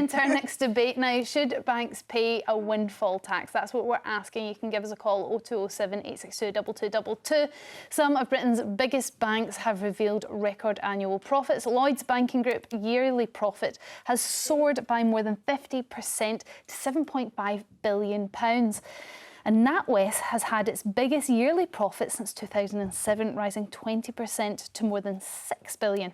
into our next debate now. Should banks pay a windfall tax? That's what we're asking. You can give us a call, 0207 862 2222. Some of Britain's biggest banks have revealed record annual profits. Lloyds Banking Group yearly profit has soared by more than 50% to £7.5 billion. And NatWest has had its biggest yearly profit since 2007, rising 20% to more than £6 billion.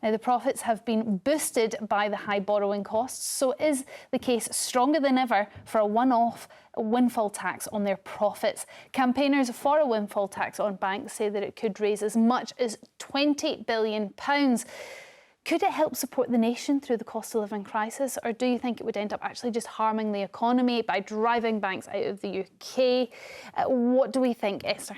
Now, the profits have been boosted by the high borrowing costs, so is the case stronger than ever for a one-off windfall tax on their profits. Campaigners for a windfall tax on banks say that it could raise as much as £20 billion. Could it help support the nation through the cost of living crisis, or do you think it would end up actually just harming the economy by driving banks out of the UK? What do we think, Esther?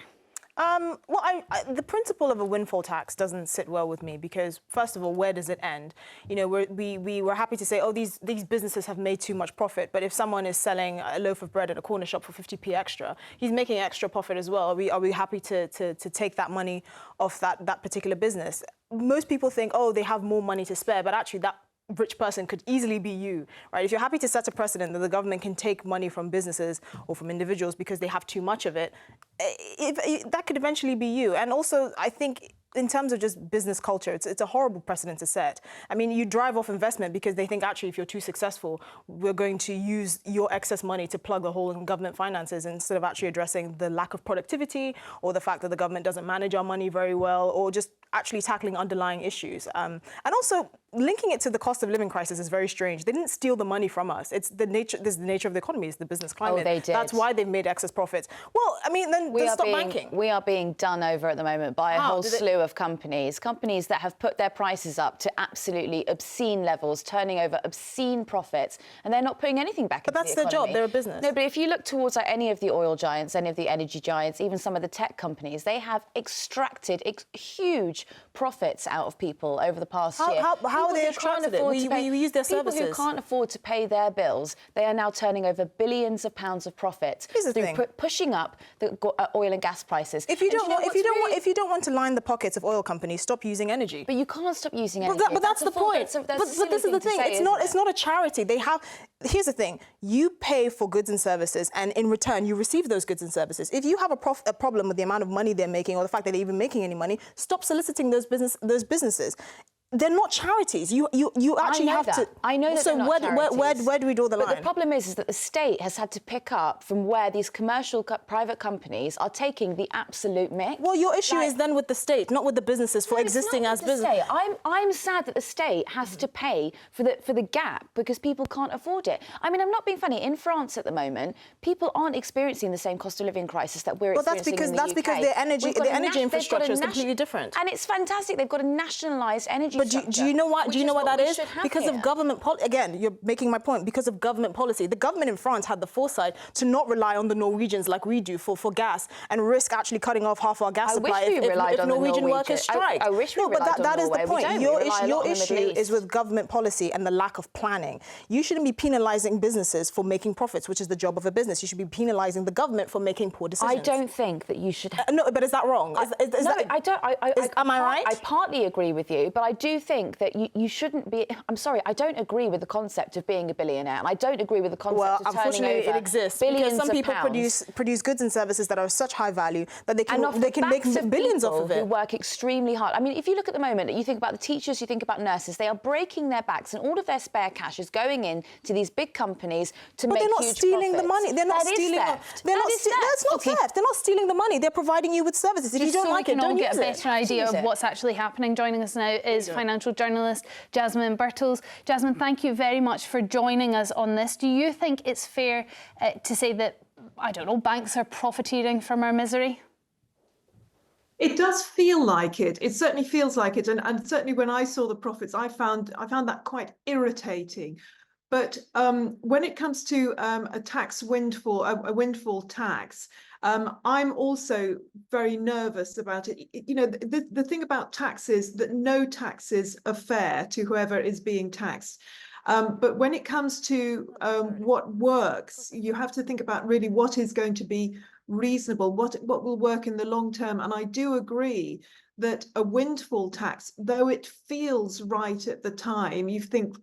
Well, the principle of a windfall tax doesn't sit well with me because, first of all, where does it end? You know, we were happy to say, oh, these businesses have made too much profit. But if someone is selling a loaf of bread at a corner shop for 50p extra, he's making extra profit as well. Are we happy to take that money off that particular business? Most people think, oh, they have more money to spare, but actually that rich person could easily be you, right? If you're happy to set a precedent that the government can take money from businesses or from individuals because they have too much of it, that could eventually be you. And also, I think in terms of just business culture, it's a horrible precedent to set. I mean, you drive off investment because they think actually if you're too successful, we're going to use your excess money to plug a hole in government finances instead of actually addressing the lack of productivity or the fact that the government doesn't manage our money very well or just actually tackling underlying issues. And also, linking it to the cost of living crisis is very strange. They didn't steal the money from us. This is the nature of the economy, it's the business climate. Oh, they did. That's why they've made excess profits. Well, I mean, then stop banking. We are being done over at the moment by a whole slew of companies that have put their prices up to absolutely obscene levels, turning over obscene profits, and they're not putting anything back into the economy. But that's their job. They're a business. No, but if you look towards like, any of the oil giants, any of the energy giants, even some of the tech companies, they have extracted huge profits out of people over the past year. How are they extracted it? We use their services. People who can't afford to pay their bills, they are now turning over billions of pounds of profit through pushing up the oil and gas prices. If you don't want to line the pockets of oil companies, stop using energy. But you can't stop using energy. But that's the point. But this is the thing. It's not a charity. Here's the thing. You pay for goods and services, and in return, you receive those goods and services. If you have a problem with the amount of money they're making or the fact that they're even making any money, stop soliciting those businesses. They're not charities. You actually have to. I know that so they're not charities. where do we draw the line? But the problem is that the state has had to pick up from where these commercial private companies are taking the absolute mix. Well, your issue is then with the state, not with the businesses for existing as business. I'm sad that the state has to pay for the gap because people can't afford it. I mean, I'm not being funny. In France at the moment, people aren't experiencing the same cost of living crisis that we're experiencing in the UK. That's because their energy infrastructure is completely different. And it's fantastic. They've got a nationalised energy. But do you know what? Do you know what that is? Because of government policy. Again, you're making my point. Because of government policy, the government in France had the foresight to not rely on the Norwegians like we do for gas and risk actually cutting off half our gas supply if Norwegian workers strike. I wish we relied on Norway. That is the point. Your issue is with government policy and the lack of planning. You shouldn't be penalising businesses for making profits, which is the job of a business. You should be penalising the government for making poor decisions. I don't think that you should. No, but is that wrong? I don't. Am I right? I partly agree with you, but I do think that you shouldn't be. I'm sorry, I don't agree with the concept of being a billionaire, and I don't agree with the concept of turning over it exists because some people produce goods and services that are of such high value that they can make billions off of it. Who work extremely hard. I mean, if you look at the moment, you think about the teachers, you think about nurses, they are breaking their backs, and all of their spare cash is going in to these big companies to make huge profits. But they're not stealing the money. They're not stealing. Theft. That's not theft. They're not stealing the money. They're providing you with services. If you don't like it, don't use it. Just so we can all get a better idea of what's actually happening. Joining us now is financial journalist Jasmine Birtles. Jasmine, thank you very much for joining us on this. Do you think it's fair to say that, I don't know, banks are profiteering from our misery? It does feel like it. It certainly feels like it. And certainly when I saw the profits, I found that quite irritating. But when it comes to a tax windfall, a windfall tax, I'm also very nervous about it. You know, the thing about tax is that no taxes are fair to whoever is being taxed. But when it comes to what works, you have to think about really what is going to be reasonable, what will work in the long term. And I do agree that a windfall tax, though it feels right at the time, you think,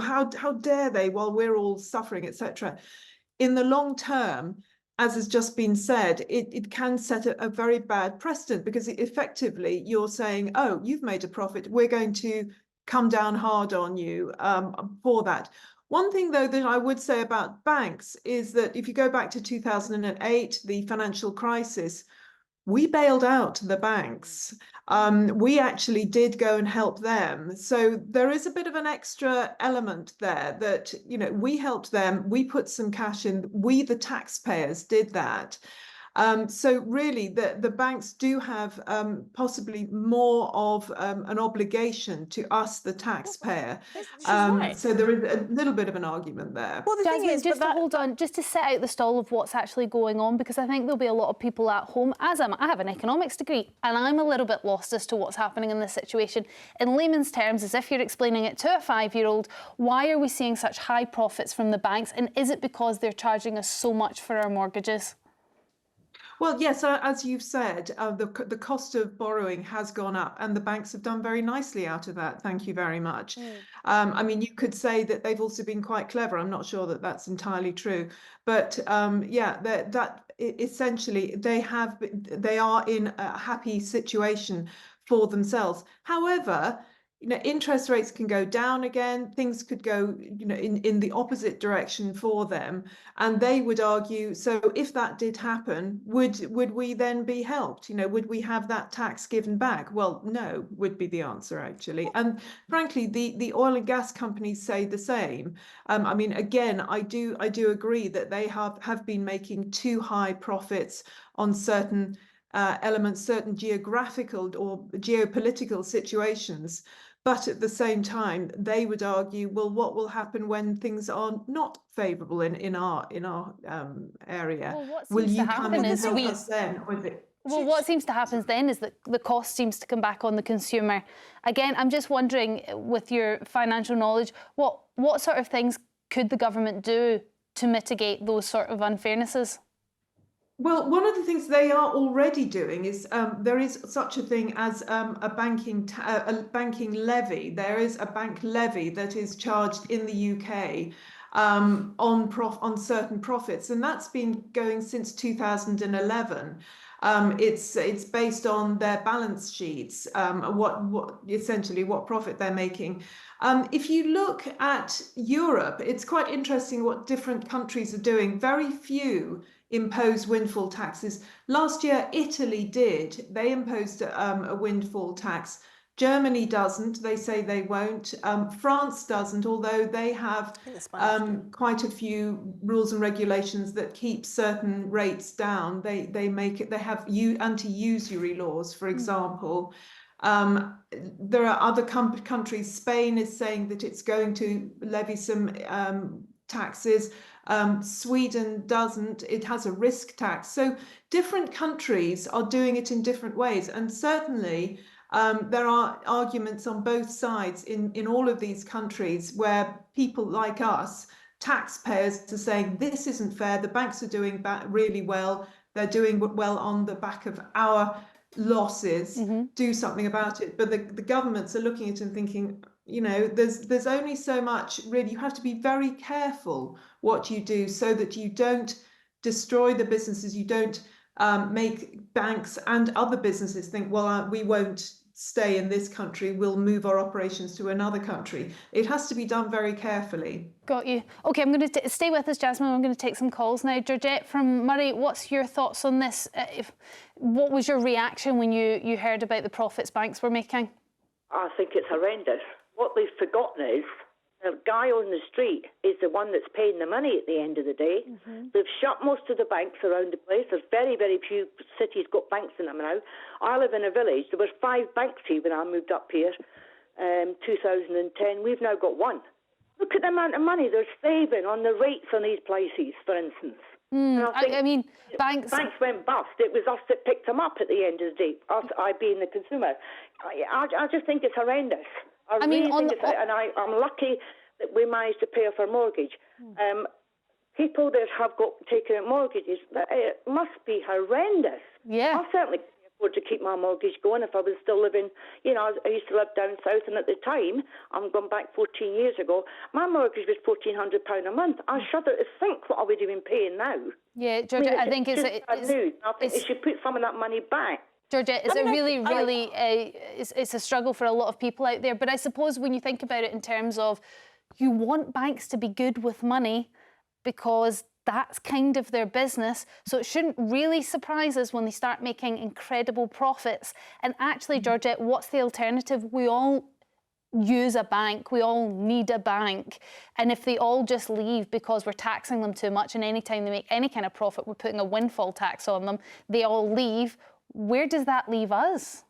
how dare they, while we're all suffering, etc. In the long term, as has just been said, it can set a very bad precedent, because effectively you're saying, oh, you've made a profit, we're going to come down hard on you for that. One thing, though, that I would say about banks is that if you go back to 2008, the financial crisis, we bailed out the banks. We actually did go and help them. So there is a bit of an extra element there that, you know, we helped them, we put some cash in, we, the taxpayers, did that. So really, the banks do have possibly more of an obligation to us, the taxpayer. She's right. So there is a little bit of an argument there. Well, the thing Jasmine, is, just to hold on, just to set out the stall of what's actually going on, because I think there'll be a lot of people at home, as I have an economics degree, and I'm a little bit lost as to what's happening in this situation. In layman's terms, as if you're explaining it to a 5-year-old, why are we seeing such high profits from the banks, and is it because they're charging us so much for our mortgages? Well, yes, as you've said, the cost of borrowing has gone up, and the banks have done very nicely out of that. Thank you very much. I mean, you could say that they've also been quite clever. I'm not sure that that's entirely true, but yeah, that essentially they are in a happy situation for themselves. However, you know, interest rates can go down again, things could go, you know, in the opposite direction for them. And they would argue, so if that did happen, would we then be helped? You know, would we have that tax given back? Well, no, would be the answer, actually. And frankly, the oil and gas companies say the same. I mean, again, I do agree that they have been making too high profits on certain elements, certain geographical or geopolitical situations. But at the same time, they would argue, well, what will happen when things are not favourable in our area? Well, what Will seems to you come happen in and is help us then? Or is it... Well, what seems to happen then is that the cost seems to come back on the consumer. Again, I'm just wondering, with your financial knowledge, what sort of things could the government do to mitigate those sort of unfairnesses? Well, one of the things they are already doing is there is such a thing as a banking levy. There is a bank levy that is charged in the UK on certain profits, and that's been going since 2011. It's based on their balance sheets, what essentially what profit they're making. If you look at Europe, it's quite interesting what different countries are doing. Very few impose windfall taxes. Last year, Italy did. They imposed a windfall tax. Germany doesn't. They say they won't. France doesn't, although they have quite a few rules and regulations that keep certain rates down. They have anti-usury laws, for example. There are other countries. Spain is saying that it's going to levy some taxes. Sweden doesn't. It has a risk tax. So different countries are doing it in different ways. And certainly there are arguments on both sides in all of these countries where people like us, taxpayers, are saying this isn't fair. The banks are doing really well. They're doing well on the back of our losses. Do something about it. But the governments are looking at it and thinking, you know, there's only so much. Really, you have to be very careful what you do so that you don't destroy the businesses. You don't make banks and other businesses think, well, we won't stay in this country, we'll move our operations to another country. It has to be done very carefully. Got you. OK, I'm going to stay with us, Jasmine. I'm going to take some calls now. Georgette from Murray, what's your thoughts on this? What was your reaction when you heard about the profits banks were making? I think it's horrendous. What they've forgotten is the guy on the street is the one that's paying the money at the end of the day. They've shut most of the banks around the place. There's very, very few cities got banks in them now. I live in a village. There were 5 banks here when I moved up here, 2010. We've now got 1. Look at the amount of money they're saving on the rates on these places, for instance. I mean, banks went bust. It was us that picked them up at the end of the day, I being the consumer. I just think it's horrendous. I'm lucky that we managed to pay off our mortgage. People that have got taken out mortgages, it must be horrendous. Yeah. I'll certainly pay afford to keep my mortgage going if I was still living, you know, I used to live down south, and at the time, I'm going back 14 years ago, my mortgage was £1,400 a month. I shudder to think what I would have been paying now. Yeah, Georgia, I think it's news. I think they should put some of that money back. Georgia, it's a struggle for a lot of people out there. But I suppose when you think about it in terms of you want banks to be good with money because that's kind of their business. So it shouldn't really surprise us when they start making incredible profits. And actually, Georgia, what's the alternative? We all use a bank. We all need a bank. And if they all just leave because we're taxing them too much, and anytime they make any kind of profit, we're putting a windfall tax on them, they all leave. Where does that leave us?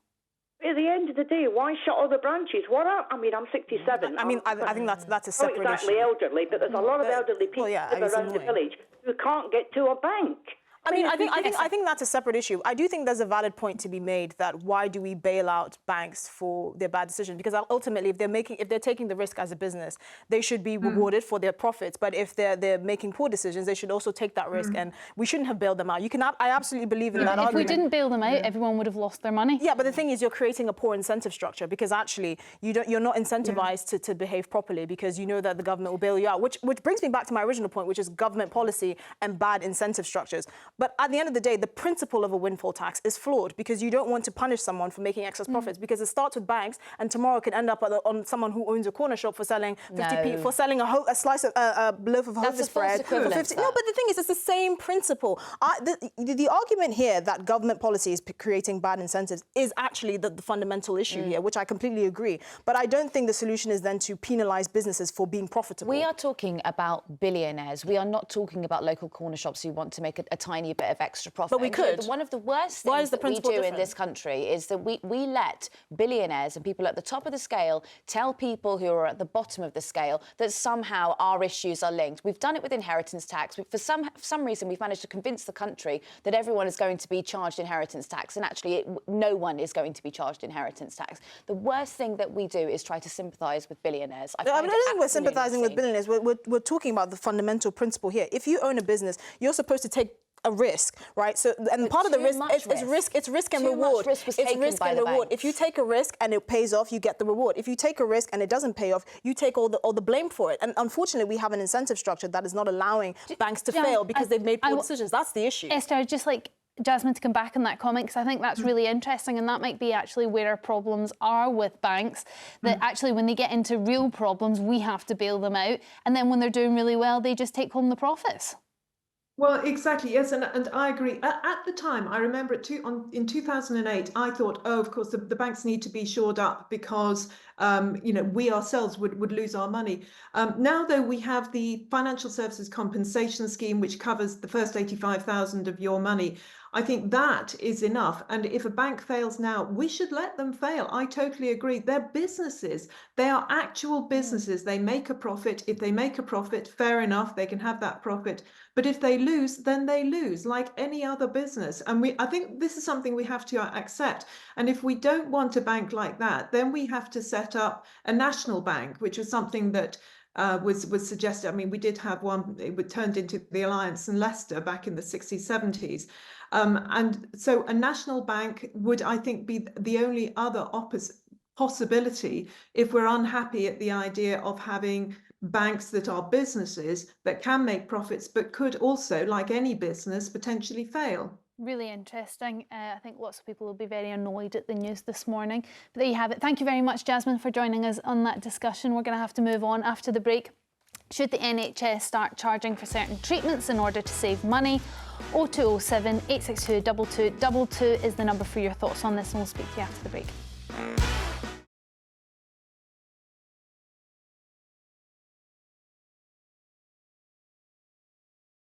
At the end of the day, why shut all the branches? I'm 67. I think that's a separate not exactly issue. Elderly, but there's a lot of elderly people around the village who can't get to a bank. I think that's a separate issue. I do think there's a valid point to be made that why do we bail out banks for their bad decisions? Because ultimately, if they're taking the risk as a business, they should be rewarded for their profits. But if they're making poor decisions, they should also take that risk. And we shouldn't have bailed them out. I absolutely believe in that argument. If we didn't bail them out, everyone would have lost their money. Yeah, but the thing is, you're creating a poor incentive structure because actually you're not incentivized to behave properly because you know that the government will bail you out. Which brings me back to my original point, which is government policy and bad incentive structures. But at the end of the day, the principle of a windfall tax is flawed because you don't want to punish someone for making excess profits because it starts with banks and tomorrow could end up on someone who owns a corner shop for selling 50p, for selling a slice of a loaf of Hovis bread for 50. No, but the thing is, it's the same principle. The argument here that government policy is creating bad incentives is actually the fundamental issue here, which I completely agree. But I don't think the solution is then to penalise businesses for being profitable. We are talking about billionaires. We are not talking about local corner shops who want to make a tiny bit of extra profit. But we could. One of the worst things that we do in this country is that we let billionaires and people at the top of the scale tell people who are at the bottom of the scale that somehow our issues are linked. We've done it with inheritance tax. For some reason, we've managed to convince the country that everyone is going to be charged inheritance tax, and actually no one is going to be charged inheritance tax. The worst thing that we do is try to sympathise with billionaires. I don't think we're sympathising with billionaires. We're talking about the fundamental principle here. If you own a business, you're supposed to take a risk, right? So, and part of the risk is risk. It's risk and reward. It's risk and reward. If you take a risk and it pays off, you get the reward. If you take a risk and it doesn't pay off, you take all the blame for it. And unfortunately, we have an incentive structure that is not allowing banks to fail because they've made poor decisions. That's the issue. Esther, I'd just like Jasmine to come back on that comment because I think that's really interesting, and that might be actually where our problems are with banks, that actually when they get into real problems, we have to bail them out, and then when they're doing really well, they just take home the profits. Well, exactly, yes, and I agree. At the time, I remember in 2008, I thought, oh, of course, the banks need to be shored up because, we ourselves would lose our money. Now, though, we have the Financial Services Compensation Scheme, which covers the first 85,000 of your money. I think that is enough. And if a bank fails now, we should let them fail. I totally agree. They're businesses. They are actual businesses. They make a profit. If they make a profit, fair enough, they can have that profit. But if they lose, then they lose, like any other business. And I think this is something we have to accept. And if we don't want a bank like that, then we have to set up a national bank, which was something that was suggested. I mean, we did have one. It turned into the Alliance in Leicester back in the 60s, 70s. And so a national bank would, I think, be the only other possibility if we're unhappy at the idea of having banks that are businesses that can make profits, but could also, like any business, potentially fail. Really interesting. I think lots of people will be very annoyed at the news this morning. But there you have it. Thank you very much, Jasmine, for joining us on that discussion. We're going to have to move on after the break. Should the NHS start charging for certain treatments in order to save money? 0207 862 2222 is the number for your thoughts on this, and we'll speak to you after the break.